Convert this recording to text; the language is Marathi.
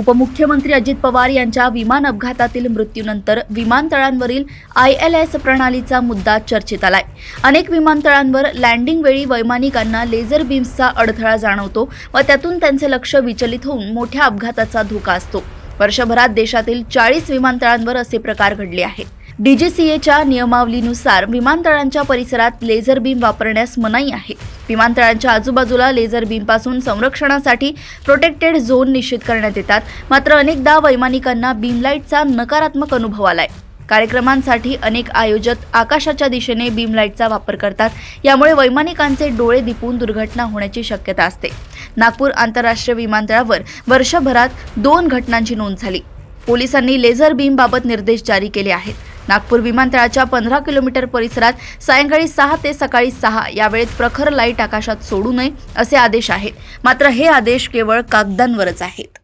उपमुख्यमंत्री अजित पवार यांच्या विमान अपघातातील मृत्यूनंतर विमानतळांवरील ILS प्रणालीचा मुद्दा चर्चेत आलाय। अनेक विमानतळांवर लँडिंग वेळी वैमानिकांना लेझर बीम्सचा अडथळा जाणवतो व त्यातून त्यांचे लक्ष विचलित होऊन मोठ्या अपघाताचा धोका असतो। वर्षभरात देशातील 40 विमानतळांवर असे प्रकार घडले आहेत। DGCAच्या नियमावलीनुसार विमानतळांच्या परिसरात लेझर बीम वापरण्यास मनाई आहे। विमानतळांच्या आजूबाजूला लेझर बीमपासून संरक्षणासाठी प्रोटेक्टेड झोन निश्चित करण्यात येतात। मात्र अनेकदा वैमानिकांना बीम लाईटचा नकारात्मक अनुभव आलाय। कार्यक्रमांसाठी अनेक आयोजक आकाशाच्या दिशेने बीम लाईटचा वापर करतात, यामुळे वैमानिकांचे डोळे दिपून दुर्घटना होण्याची शक्यता असते। नागपूर आंतरराष्ट्रीय विमानतळावर वर्षभरात 2 घटनांची नोंद झाली। पोलिसांनी लेझर बीम बाबत निर्देश जारी केले आहेत। नागपूर विमानतळाच्या 15 किलोमीटर परिसरात सायंकाळी 6 ते सकाळी 6 या वेळेत प्रखर लाईट आकाशात सोडू नये असे आदेश आहेत। मात्र हे आदेश केवळ कागदांवरच आहेत।